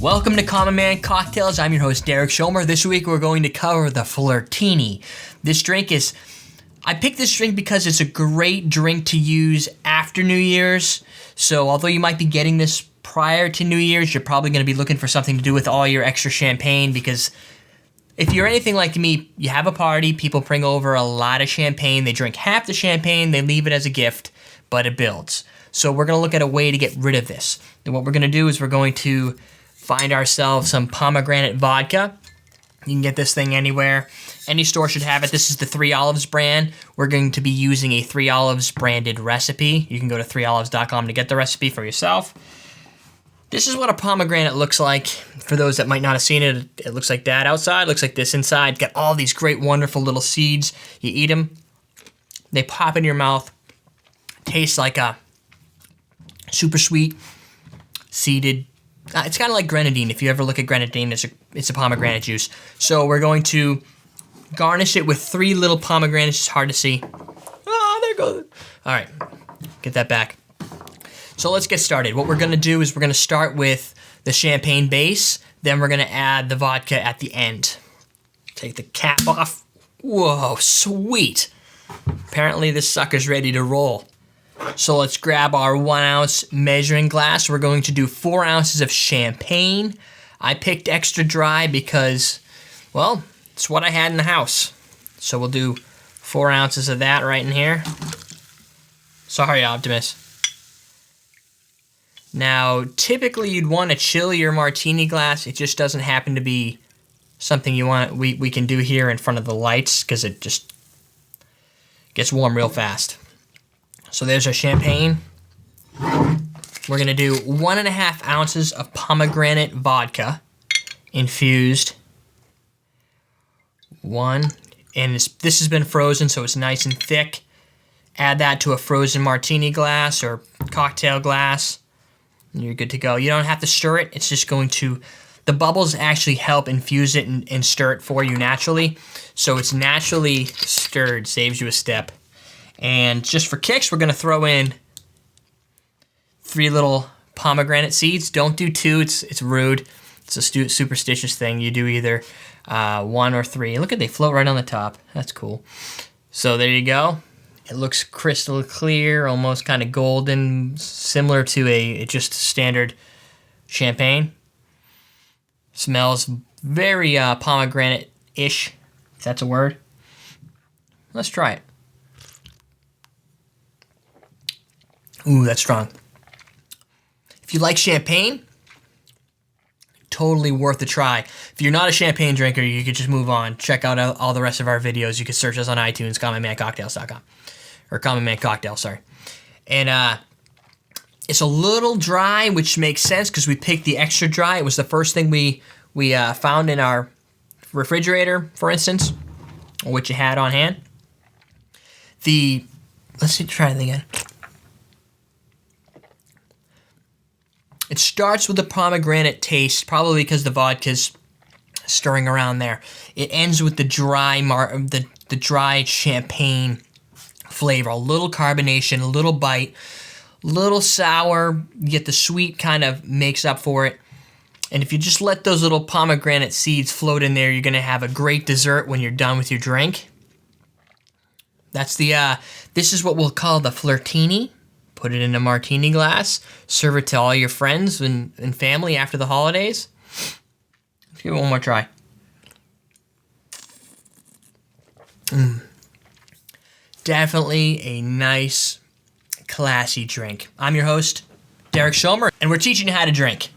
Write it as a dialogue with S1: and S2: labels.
S1: Welcome to Common Man Cocktails. I'm your host, Derek Schomer. This week we're going to cover the Flirtini. I picked this drink because it's a great drink to use after New Year's. So although you might be getting this prior to New Year's, you're probably going to be looking for something to do with all your extra champagne, because if you're anything like me, you have a party, people bring over a lot of champagne, they drink half the champagne, they leave it as a gift, but it builds. So we're going to look at a way to get rid of this. And what we're going to do is we're going to find ourselves some pomegranate vodka. You can get this thing anywhere. Any store should have it. This is the 3 Olives brand. We're going to be using a 3 Olives branded recipe. You can go to 3olives.com to get the recipe for yourself. This is what a pomegranate looks like. For those that might not have seen it, it looks like that outside. It looks like this inside. Got all these great, wonderful little seeds. You eat them. They pop in your mouth. Tastes like a super sweet, seeded. It's kind of like grenadine. If you ever look at grenadine, it's a pomegranate juice. So we're going to garnish it with 3 little pomegranates. It's hard to see. Ah, there goes. All right, get that back. So let's get started. What we're going to do is we're going to start with the champagne base. Then we're going to add the vodka at the end. Take the cap off. Whoa, sweet. Apparently this sucker's ready to roll. So let's grab our 1 ounce measuring glass. We're going to do 4 ounces of champagne. I picked extra dry because, well, it's what I had in the house. So we'll do 4 ounces of that right in here. Sorry, Optimus. Now, typically you'd want to chill your martini glass. It just doesn't happen to be something you want. We can do here in front of the lights because it just gets warm real fast. So there's our champagne. We're going to do 1.5 ounces of pomegranate vodka infused. 1. And this has been frozen, so it's nice and thick. Add that to a frozen martini glass or cocktail glass. And you're good to go. You don't have to stir it. It's just going to, the bubbles actually help infuse it and stir it for you naturally. So it's naturally stirred, saves you a step. And just for kicks, we're going to throw in 3 little pomegranate seeds. Don't do 2. It's rude. It's a superstitious thing. You do either 1 or 3. Look at, they float right on the top. That's cool. So there you go. It looks crystal clear, almost kind of golden, similar to a just standard champagne. Smells very pomegranate-ish, if that's a word. Let's try it. Ooh, that's strong. If you like champagne, totally worth a try. If you're not a champagne drinker, you could just move on. Check out all the rest of our videos. You can search us on iTunes, commonmancocktails.com. Or Common Man Cocktail, sorry. And it's a little dry, which makes sense because we picked the extra dry. It was the first thing we found in our refrigerator, for instance, which you had on hand. Let's try it again. It starts with the pomegranate taste, probably because the vodka's stirring around there. It ends with the dry the dry champagne flavor, a little carbonation, a little bite, little sour, yet the sweet kind of makes up for it. And if you just let those little pomegranate seeds float in there, you're going to have a great dessert when you're done with your drink. That's this is what we'll call the Flirtini. Put it in a martini glass. Serve it to all your friends and family after the holidays. Let's give it one more try. Definitely a nice, classy drink. I'm your host, Derek Schomer, and we're teaching you how to drink.